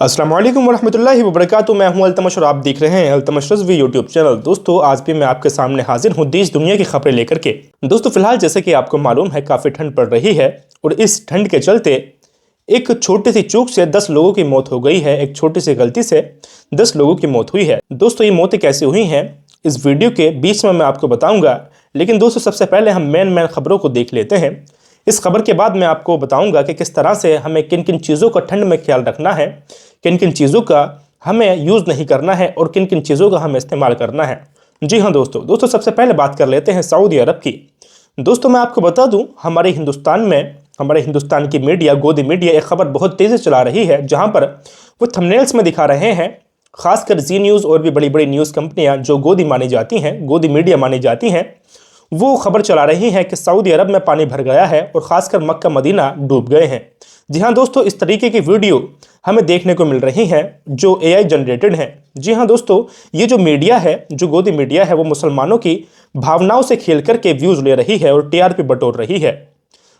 अस्सलाम वालेकुम वरहमतुल्लाहि वबरकातुहू। मैं हूं अल्तमश और आप देख रहे हैं अल्तमश रज़वी यूट्यूब चैनल। दोस्तों आज भी मैं आपके सामने हाजिर हूं देश दुनिया की खबरें लेकर के। दोस्तों फिलहाल जैसे कि आपको मालूम है काफ़ी ठंड पड़ रही है और इस ठंड के चलते एक छोटी सी चूक से 10 लोगों की मौत हो गई है। एक छोटी सी गलती से 10 लोगों की मौत हुई है। दोस्तों ये मौतें कैसे हुई हैं इस वीडियो के बीच में मैं आपको बताऊंगा, लेकिन दोस्तों सबसे पहले हम मेन खबरों को देख लेते हैं। इस खबर के बाद मैं आपको बताऊंगा कि किस तरह से हमें किन किन चीज़ों का ठंड में ख्याल रखना है, किन किन चीज़ों का हमें यूज़ नहीं करना है और किन किन चीज़ों का हमें इस्तेमाल करना है। जी हाँ दोस्तों सबसे पहले बात कर लेते हैं सऊदी अरब की। दोस्तों मैं आपको बता दूं हमारे हिंदुस्तान की मीडिया गोदी मीडिया एक खबर बहुत तेज़ी से चला रही है, जहां पर वो थंबनेल्स में दिखा रहे हैं, खासकर जी न्यूज़ और भी बड़ी बड़ी न्यूज़ कंपनियां जो गोदी मानी जाती हैं, गोदी मीडिया मानी जाती हैं, वो खबर चला रही हैं कि सऊदी अरब में पानी भर गया है और ख़ासकर मक्का मदीना डूब गए हैं। जी हाँ दोस्तों, इस तरीके की वीडियो हमें देखने को मिल रही हैं जो AI जनरेटेड हैं। जी हाँ दोस्तों, ये जो मीडिया है, जो गोदी मीडिया है, वो मुसलमानों की भावनाओं से खेल करके व्यूज़ ले रही है और TRP बटोर रही है।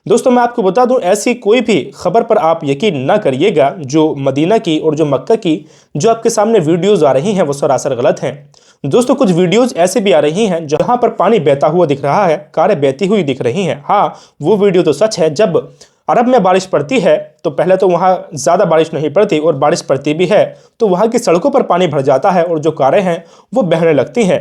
दोस्तों मैं आपको बता दूं ऐसी कोई भी खबर पर आप यकीन ना करिएगा। जो मदीना की और जो मक्का की जो आपके सामने वीडियोज़ आ रही हैं वो सरासर गलत हैं। दोस्तों कुछ वीडियोज़ ऐसे भी आ रही हैं जहां पर पानी बहता हुआ दिख रहा है, कारें बहती हुई दिख रही हैं। हाँ, वो वीडियो तो सच है। जब अरब में बारिश पड़ती है तो पहले तो वहाँ ज़्यादा बारिश नहीं पड़ती, और बारिश पड़ती भी है तो वहाँ की सड़कों पर पानी भर जाता है और जो कारें हैं वो बहने लगती हैं।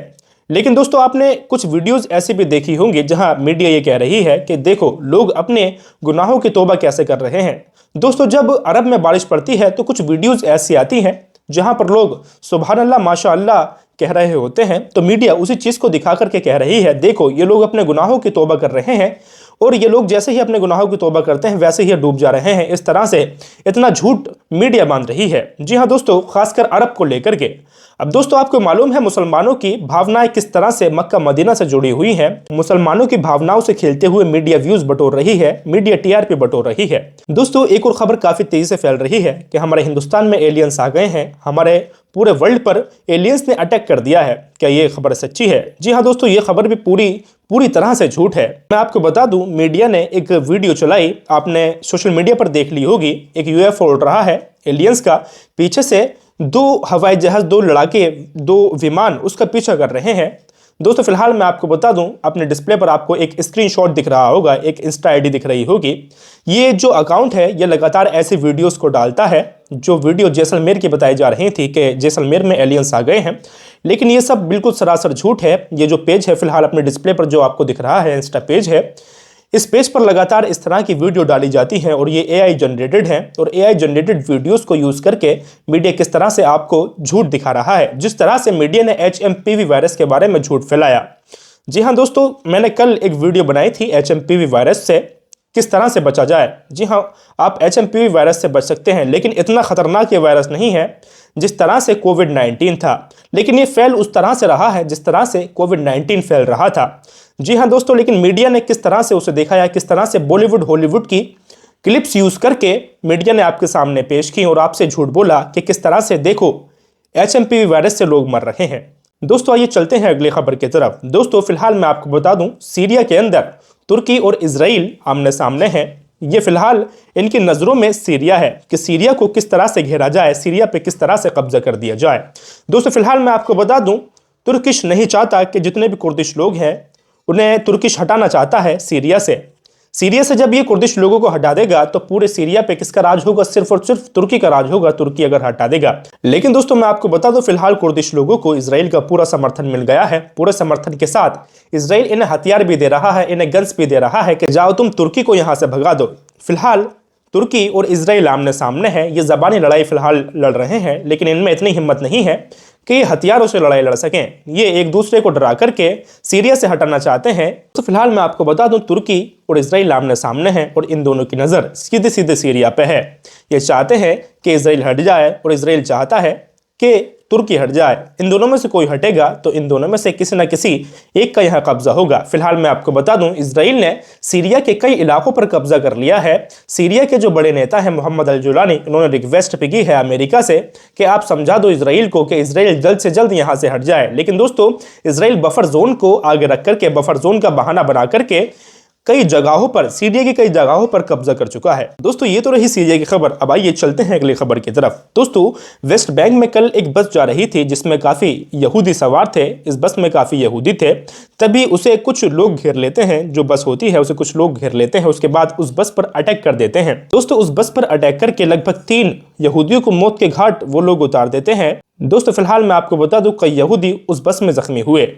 लेकिन दोस्तों आपने कुछ वीडियोस ऐसी भी देखी होंगी जहां मीडिया ये कह रही है कि देखो लोग अपने गुनाहों की तौबा कैसे कर रहे हैं। दोस्तों जब अरब में बारिश पड़ती है तो कुछ वीडियोस ऐसी आती हैं जहां पर लोग सुभान अल्लाह माशा अल्लाह कह रहे होते हैं, तो मीडिया उसी चीज़ को दिखा करके कह रही है देखो ये लोग अपने गुनाहों की तौबा कर रहे हैं, और ये लोग जैसे ही अपने गुनाहों की तौबा करते हैं वैसे ही डूब जा रहे हैं। इस तरह से इतना झूठ मीडिया बांध रही है। जी हाँ दोस्तों, खासकर अरब को लेकर के। अब दोस्तों आपको मालूम है मुसलमानों की भावनाएं किस तरह से मक्का मदीना से जुड़ी हुई हैं। मुसलमानों की भावनाओं से खेलते हुए मीडिया व्यूज बटोर रही है, मीडिया TRP बटोर रही है। दोस्तों एक और खबर काफी तेजी से फैल रही है कि हमारे हिंदुस्तान में एलियंस आ गए हैं, हमारे पूरे वर्ल्ड पर एलियंस ने अटैक कर दिया है। क्या ये खबर सच्ची है? जी हाँ दोस्तों, ये खबर भी पूरी तरह से झूठ है। मैं आपको बता दूं मीडिया ने एक वीडियो चलाई, आपने सोशल मीडिया पर देख ली होगी। एक UFO उड़ रहा है एलियंस का, पीछे से 2 हवाई जहाज, 2 लड़ाके, 2 विमान उसका पीछा कर रहे हैं। दोस्तों फिलहाल मैं आपको बता दूं अपने डिस्प्ले पर आपको एक स्क्रीनशॉट दिख रहा होगा, एक इंस्टा ID दिख रही होगी। ये जो अकाउंट है ये लगातार ऐसे वीडियोस को डालता है। जो वीडियो जैसलमेर की बताई जा रही थी कि जैसलमेर में एलियंस आ गए हैं, लेकिन ये सब बिल्कुल सरासर झूठ है। ये जो पेज है फिलहाल अपने डिस्प्ले पर जो आपको दिख रहा है इंस्टा पेज है, इस पेज पर लगातार इस तरह की वीडियो डाली जाती हैं और ये AI जनरेटेड है। और AI जनरेटेड वीडियोस को यूज़ करके मीडिया किस तरह से आपको झूठ दिखा रहा है, जिस तरह से मीडिया ने HMPV वायरस के बारे में झूठ फैलाया। जी हाँ दोस्तों, मैंने कल एक वीडियो बनाई थी HMPV वायरस से किस तरह से बचा जाए। जी हाँ, आप HMPV वायरस से बच सकते हैं, लेकिन इतना खतरनाक ये वायरस नहीं है जिस तरह से कोविड-19 था। लेकिन ये फैल उस तरह से रहा है जिस तरह से कोविड-19 फैल रहा था। जी हाँ दोस्तों, लेकिन मीडिया ने किस तरह से उसे दिखाया, किस तरह से बॉलीवुड हॉलीवुड की क्लिप्स यूज़ करके मीडिया ने आपके सामने पेश की और आपसे झूठ बोला कि किस तरह से देखो HMPV वायरस से लोग मर रहे हैं। दोस्तों आइए चलते हैं अगली खबर की तरफ। दोस्तों फिलहाल मैं आपको बता दूं सीरिया के अंदर तुर्की और इजराइल आमने सामने हैं। ये फिलहाल इनकी नज़रों में सीरिया है कि सीरिया को किस तरह से घेरा जाए, सीरिया पे किस तरह से कब्जा कर दिया जाए। दोस्तों फिलहाल मैं आपको बता दूं तुर्किश नहीं चाहता कि जितने भी कुर्दिश लोग हैं उन्हें तुर्किश हटाना चाहता है सीरिया से। सीरिया से जब ये कुर्दिश लोगों को हटा देगा तो पूरे सीरिया पे किसका राज होगा? सिर्फ और सिर्फ तुर्की का राज होगा, तुर्की अगर हटा देगा। लेकिन दोस्तों मैं आपको बता दूं फिलहाल कुर्दिश लोगों को इजराइल का पूरा समर्थन मिल गया है। पूरे समर्थन के साथ इजराइल इन्हें हथियार भी दे रहा है, इन्हें गन्स भी दे रहा है कि जाओ तुम तुर्की को यहाँ से भगा दो। फिलहाल तुर्की और इजराइल आमने सामने है, ये ज़बानी लड़ाई फिलहाल लड़ रहे हैं, लेकिन इनमें इतनी हिम्मत नहीं है कि ये हथियारों से लड़ाई लड़ सकें। ये एक दूसरे को डरा करके सीरिया से हटाना चाहते हैं। तो फिलहाल मैं आपको बता दूं तुर्की और इजराइल आमने सामने हैं और इन दोनों की नज़र सीधे सीधे सीरिया पे है। ये चाहते हैं कि इजराइल हट जाए और इजराइल चाहता है कि तुर्की हट जाए। इन दोनों में से कोई हटेगा तो इन दोनों में से किसी न किसी एक का यहाँ कब्जा होगा। फिलहाल मैं आपको बता दूं इजराइल ने सीरिया के कई इलाकों पर कब्जा कर लिया है। सीरिया के जो बड़े नेता हैं मोहम्मद अल जुलानी, उन्होंने रिक्वेस्ट भी की है अमेरिका से कि आप समझा दो इजराइल को कि इजराइल जल्द से जल्द यहाँ से हट जाए। लेकिन दोस्तों इजराइल बफर जोन को आगे रख करके, बफर जोन का बहाना बना करके कई जगहों पर, सीरिया की कई जगहों पर कब्जा कर चुका है। दोस्तों ये तो रही सीरिया की खबर। अब आइए चलते हैं अगली खबर की तरफ। दोस्तों वेस्ट बैंक में कल एक बस जा रही थी जिसमें काफी यहूदी सवार थे। इस बस में काफी यहूदी थे, तभी उसे कुछ लोग घेर लेते हैं। जो बस होती है उसे कुछ लोग घेर लेते हैं, उसके बाद उस बस पर अटैक कर देते हैं। दोस्तों उस बस पर अटैक करके लगभग 3 यहूदियों को मौत के घाट वो लोग उतार देते हैं। दोस्तों फिलहाल मैं आपको बता दूं कई यहूदी उस बस में जख्मी हुए।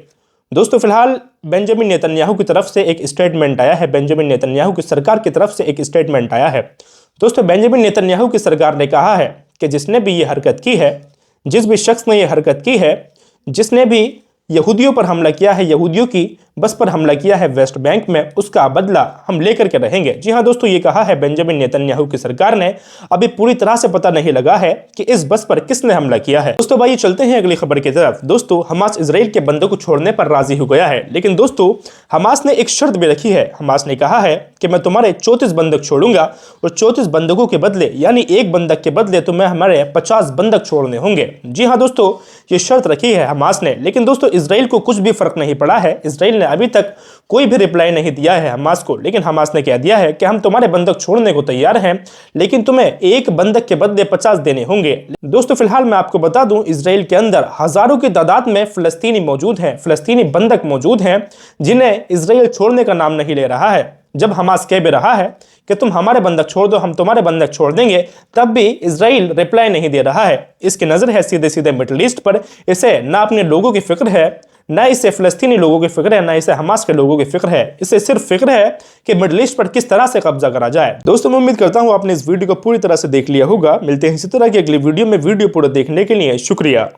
दोस्तों फिलहाल बेंजामिन नेतन्याहू की तरफ से एक स्टेटमेंट आया है। बेंजामिन नेतन्याहू की सरकार की तरफ से एक स्टेटमेंट आया है। दोस्तों बेंजामिन नेतन्याहू की सरकार ने कहा है कि जिसने भी ये हरकत की है, जिस भी शख्स ने ये हरकत की है, जिसने भी यहूदियों पर हमला किया है, यहूदियों की बस पर हमला किया है वेस्ट बैंक में, उसका बदला हम लेकर के रहेंगे। जी हां दोस्तों, ये कहा है बेंजामिन नेतन्याहू की सरकार ने। अभी पूरी तरह से पता नहीं लगा है कि इस बस पर किसने हमला किया है। दोस्तों भाई चलते हैं अगली खबर की तरफ। दोस्तों हमास इजराइल के बंदों को छोड़ने पर राजी हो गया है, लेकिन दोस्तों हमास ने एक शर्त भी रखी है। हमास ने कहा है कि मैं तुम्हारे 34 बंधक छोड़ूंगा और 34 बंधकों के बदले, यानी एक बंधक के बदले तुम्हें हमारे 50 बंधक छोड़ने होंगे। जी हाँ दोस्तों, ये शर्त रखी है हमास ने। लेकिन दोस्तों इजराइल को कुछ भी फर्क नहीं पड़ा है। इजराइल ने अभी तक कोई भी रिप्लाई नहीं दिया है हमास को। लेकिन हमास ने कह दिया है कि हम तुम्हारे बंधक छोड़ने को तैयार हैं, लेकिन तुम्हें एक बंधक के बदले 50 देने होंगे। दोस्तों फिलहाल मैं आपको बता दूं, इजराइल के अंदर हजारों की तादाद में फिलिस्तीनी मौजूद हैं, फिलिस्तीनी बंधक मौजूद हैं, जिन्हें इजराइल छोड़ने का नाम नहीं ले रहा है। जब हमास कह भी रहा है कि तुम हमारे बंधक छोड़ दो, हम तुम्हारे बंधक छोड़ देंगे, तब भी इजराइल रिप्लाई नहीं दे रहा है। इसकी नजर है सीधे सीधे मिडिल ईस्ट पर। इसे ना अपने लोगों की फिक्र है, ना इसे फिलिस्तीनी लोगों की फिक्र है, ना इसे हमास के लोगों की फिक्र है। इसे सिर्फ फिक्र है कि मिडिल ईस्ट पर किस तरह से कब्जा करा जाए। दोस्तों मैं उम्मीद करता हूं आपने इस वीडियो को पूरी तरह से देख लिया होगा। मिलते हैं इसी तरह की अगली वीडियो में। वीडियो पूरा देखने के लिए शुक्रिया।